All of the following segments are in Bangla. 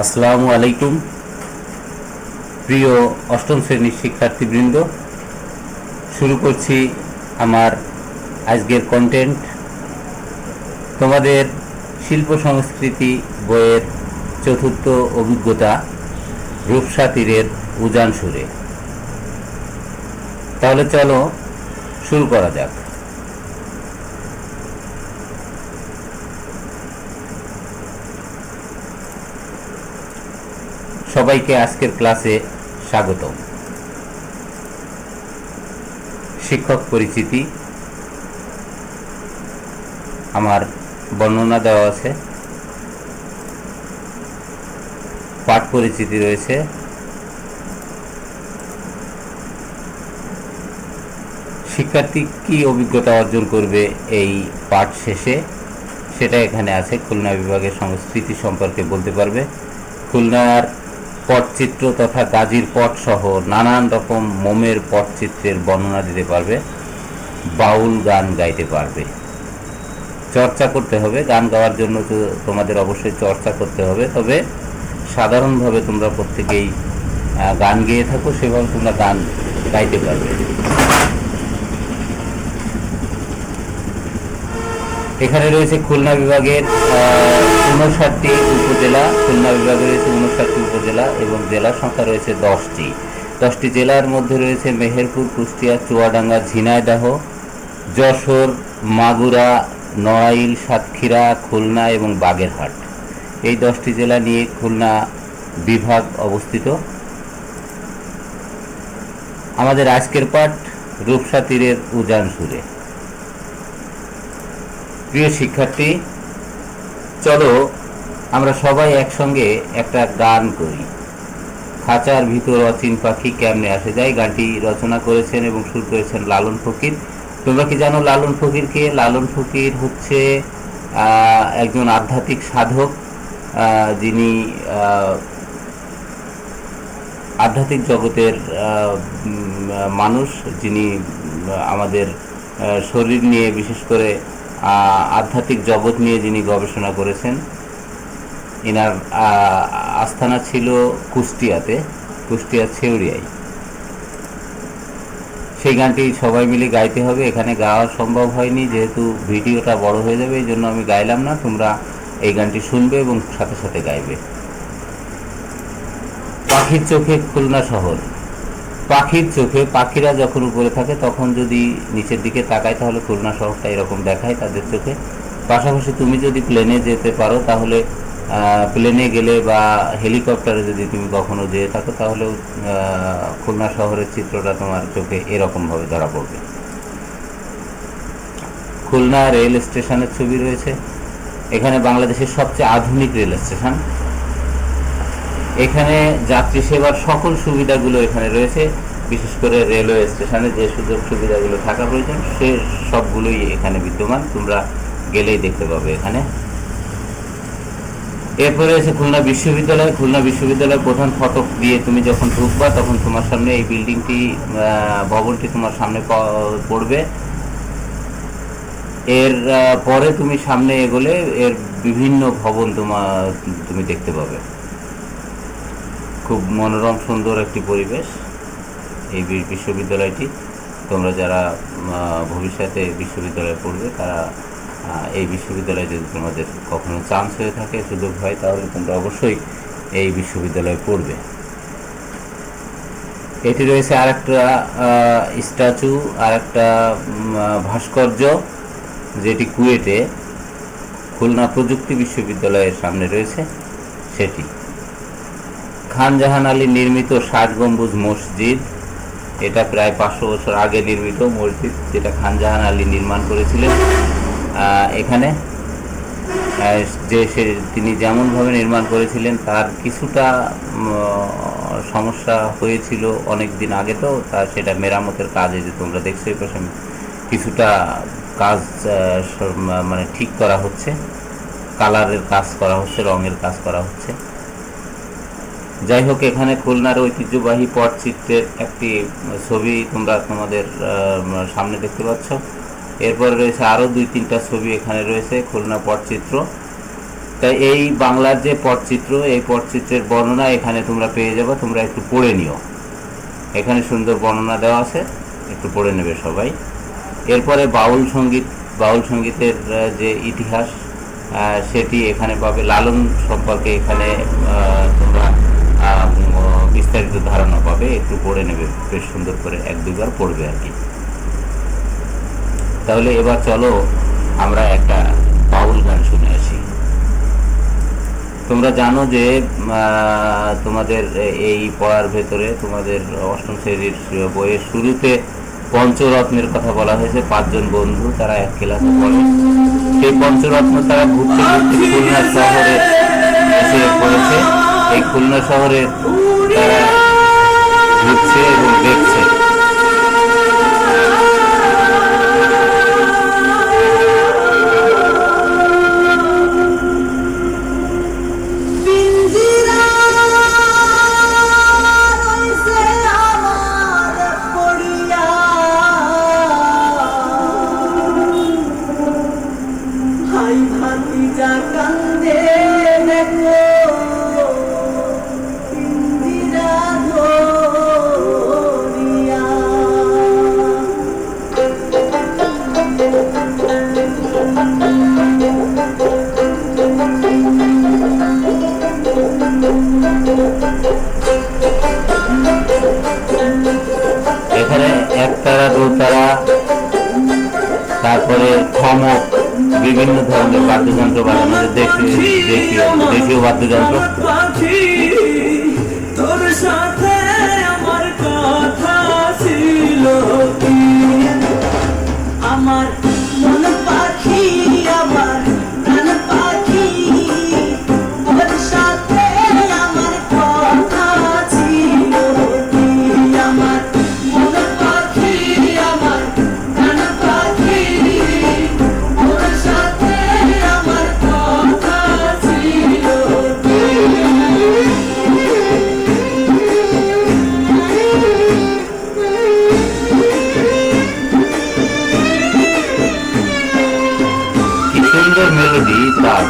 আসসালামু আলাইকুম প্রিয় অষ্টম শ্রেণীর শিক্ষার্থীবৃন্দ, শুরু করছি আমার আজকের কন্টেন্ট। তোমাদের শিল্প সংস্কৃতি বইয়ের চতুর্থ অভিজ্ঞতা রূপসা তীরের উজান সুরে। তাহলে চলো শুরু করা যাক। সবাইকে আজকের ক্লাসে স্বাগতম। শিক্ষক পরিচিতি আমার বর্ণনা দেওয়া আছে, পাঠ পরিচিতি রয়েছে, শিক্ষার্থী কি অভিজ্ঞতা অর্জন করবে এই পাঠ শেষে সেটা এখানে আছে। খুলনা বিভাগের সংস্কৃতি সম্পর্কে বলতে পারবে, খুলনার পটচিত্র তথা গাজীর পট সহ নানান রকম মোমের পটচিত্রের বর্ণনা দিতে পারবে, বাউল গান গাইতে পারবে। চর্চা করতে হবে, গান গাওয়ার জন্য তো তোমাদের অবশ্যই চর্চা করতে হবে, তবে সাধারণভাবে তোমরা প্রত্যেকেই গান গেয়ে থাকো, সেভাবে তোমরা গান গাইতে পারবে। এখানে রয়েছে খুলনা বিভাগের 59টি উপজেলা। খুলনা বিভাগে রয়েছে 59টি উপজেলা এবং জেলার সংখ্যা রয়েছে 10টি। 10টি জেলার মধ্যে রয়েছে মেহেরপুর, কুষ্টিয়া, চুয়াডাঙ্গা, ঝিনাইদহ, যশোর, মাগুরা, নড়াইল, সাতক্ষীরা, খুলনা এবং বাগেরহাট। এই 10টি জেলা নিয়ে খুলনা বিভাগ অবস্থিত। আমাদের আজকের পাঠ রূপসা তীরের উজান সুরে। প্রিয় শিক্ষার্থী, চলো আমরা সবাই একসঙ্গে একটা গান করি। খাঁচার ভিতর অচিন পাখি কেমনে আসে যায়, গানটি রচনা করেছেন এবং সুর করেছেন লালন ফকির। তোমরা কি জানো লালন ফকিরকে? লালন ফকির হচ্ছে একজন আধ্যাত্মিক সাধক, যিনি আধ্যাত্মিক জগতের মানুষ, যিনি আমাদের শরীর নিয়ে, বিশেষ করে আধ্যাত্মিক জগৎ নিয়ে যিনি গবেষণা করেছেন। এনার আস্থানা ছিল কুষ্টিয়াতে, কুষ্টিয়ার ছেউরিয়ায়। সেই গানটি সবাই মিলে গাইতে হবে। এখানে গাওয়া সম্ভব হয়নি, যেহেতু ভিডিওটা বড় হয়ে যাবে, এই জন্য আমি গাইলাম না। তোমরা এই গানটি শুনবে এবং সাথে সাথে গাইবে। পাখির চোখে খুলনা শহর। পাখির চোখে, পাখিরা যখন উপরে থাকে তখন যদি নিচের দিকে তাকায় তাহলে খুলনা শহরটা এরকম দেখায় তাদের চোখে। পাশাপাশি তুমি যদি প্লেনে যেতে পারো তাহলে প্লেনে গেলে বা হেলিকপ্টারে যদি তুমি কখনো যেয়ে থাকো তাহলে খুলনা শহরের চিত্রটা তোমার চোখে এরকমভাবে ধরা পড়বে। খুলনা রেল স্টেশনের ছবি রয়েছে। এখানে বাংলাদেশের সবচেয়ে আধুনিক রেল স্টেশন। এখানে যাত্রী সেবার সকল সুবিধাগুলো এখানে রয়েছে। বিশেষ করে রেলওয়ে স্টেশনে যে সুযোগ সুবিধাগুলো থাকা প্রয়োজন সে সবগুলোই এখানে বিদ্যমান, তোমরা গেলেই দেখতে পাবে এখানে। এরপরে আছে খুলনা বিশ্ববিদ্যালয়। খুলনা বিশ্ববিদ্যালয়ের প্রধান ফটক দিয়ে তুমি যখন ঢুকবা তখন তোমার সামনে এই বিল্ডিংটি, ভবনটি তোমার সামনে পড়বে। এর পরে তুমি সামনে এগোলে এর বিভিন্ন ভবন তুমি দেখতে পাবে। খুব মনোরম সুন্দর একটি পরিবেশ এই বিশ্ববিদ্যালয়টি। তোমরা যারা ভবিষ্যতে বিশ্ববিদ্যালয়ে পড়বে তারা এই বিশ্ববিদ্যালয়ে যদি তোমাদের কখনো চান্স হয়ে থাকে, সুযোগ হয়, তাহলে তোমরা অবশ্যই এই বিশ্ববিদ্যালয়ে পড়বে। এটি রয়েছে আর একটা স্ট্যাচু, আর একটা ভাস্কর্য, যেটি কুয়েটে খুলনা প্রযুক্তি বিশ্ববিদ্যালয়ের সামনে রয়েছে সেটি। খান জাহান আলী নির্মিত 60 গম্বুজ মসজিদ। এটা প্রায় 500 বছর আগে নির্মিত মসজিদ, যেটা খান জাহান আলী নির্মাণ করেছিলেন। এখানে তিনি যেমনভাবে নির্মাণ করেছিলেন তার কিছুটা সমস্যা হয়েছিল অনেক দিন আগে, তো তা সেটা মেরামতের কাজে যে তোমরা দেখছো এই পাশে কিছুটা কাজ মানে ঠিক করা হচ্ছে, কালারের কাজ করা হচ্ছে, রঙের কাজ করা হচ্ছে। যাই হোক, এখানে খুলনার ঐতিহ্যবাহী পটচিত্রের একটি ছবি তোমরা তোমাদের সামনে দেখতে পাচ্ছ। এরপরে রয়েছে আরও 2-3টা ছবি এখানে রয়েছে খুলনা পটচিত্র। তা এই বাংলার যে পটচিত্র, এই পটচিত্রের বর্ণনা এখানে তোমরা পেয়ে যাবে, তোমরা একটু পড়ে নিও। এখানে সুন্দর বর্ণনা দেওয়া আছে, একটু পড়ে নেবে সবাই। এরপরে বাউল সঙ্গীত, বাউল সঙ্গীতের যে ইতিহাস সেটি এখানে পাবে। লালন সম্পর্কে এখানে তোমরা বিস্তারিত ধারণা পাবে, একটু পড়ে নেবে বেশ সুন্দর করে, এক দুবার পড়বে আর কি। তাহলে এবার চলো আমরা একটা বাউল গান শুনে আসি। তোমরা জানো যে তোমাদের এই পড়ার ভেতরে তোমাদের অষ্টম শ্রেণীর বইয়ের শুরুতে পঞ্চরত্নের কথা বলা হয়েছে। 5 জন বন্ধু, তারা এক ক্লাসে পড়ে। সেই পঞ্চরত্ন তারা ঘুরতে ঘুরতে খুলনা শহরে এসে পড়েছে। এই খুলনা শহরে তারা ঘুরছে এবং দেখছে। এখানে একতারা, দোতারা, তারপরে খমক, বিভিন্ন ধরনের বাদ্যযন্ত্র বাজানো, দেশীয় বাদ্যযন্ত্র। তোর সাথে আমার কথা ছিল, আমার মন পাখি, আমার প্রাণ পাখি, তোর সাথে আমার কথা ছিল, আমার মন পাখি, আমার প্রাণ পাখি, তোর সাথে আমার কথা ছিল। কি সুন্দর মেলোডি তার।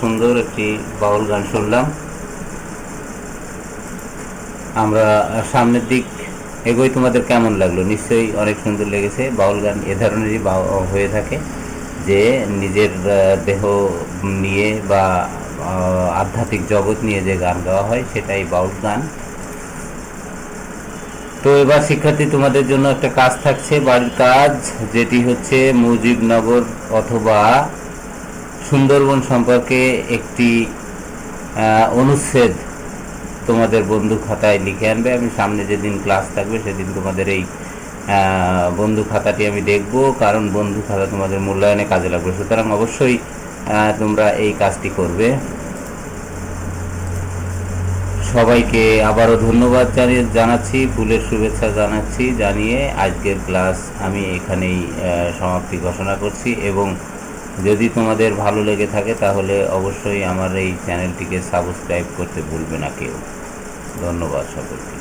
সুন্দর একটি বাউল গান শুনলাম। আমরা সামনের দিক এগোই। তোমাদের কেমন লাগলো? নিশ্চয়ই অনেক সুন্দর লেগেছে। বাউল গান এ ধরনেরই হয়ে থাকে, যে নিজের দেহ নিয়ে বা আধ্যাত্মিক জগৎ নিয়ে যে গান গাওয়া হয় সেটাই বাউল গান। তো এবার শিক্ষার্থী তোমাদের জন্য একটা কাজ থাকছে, বাড়ির কাজ, যেটি হচ্ছে মুজিবনগর অথবা সুন্দরবন সম্পর্কে একটি অনুচ্ছেদ তোমাদের বন্ধু খাতায় লিখে আনবে। আমি সামনে যেদিন ক্লাস থাকবে সেদিন তোমাদের এই বন্ধু খাতাটি আমি দেখব, কারণ বন্ধু খাতা তোমাদের মূল্যায়নে কাজে লাগবে। সুতরাং অবশ্যই তোমরা এই কাজটি করবে। সবাইকে আবারও ধন্যবাদ জানাচ্ছি, ফুলের শুভেচ্ছা জানাচ্ছি, জানিয়ে আজকের ক্লাস আমি এখানেই সমাপ্তি ঘোষণা করছি। এবং যদি তোমাদের ভালো লেগে থাকে তাহলে অবশ্যই আমার এই চ্যানেলটিকে সাবস্ক্রাইব করতে ভুলবে না কেউ। ধন্যবাদ সকলকে।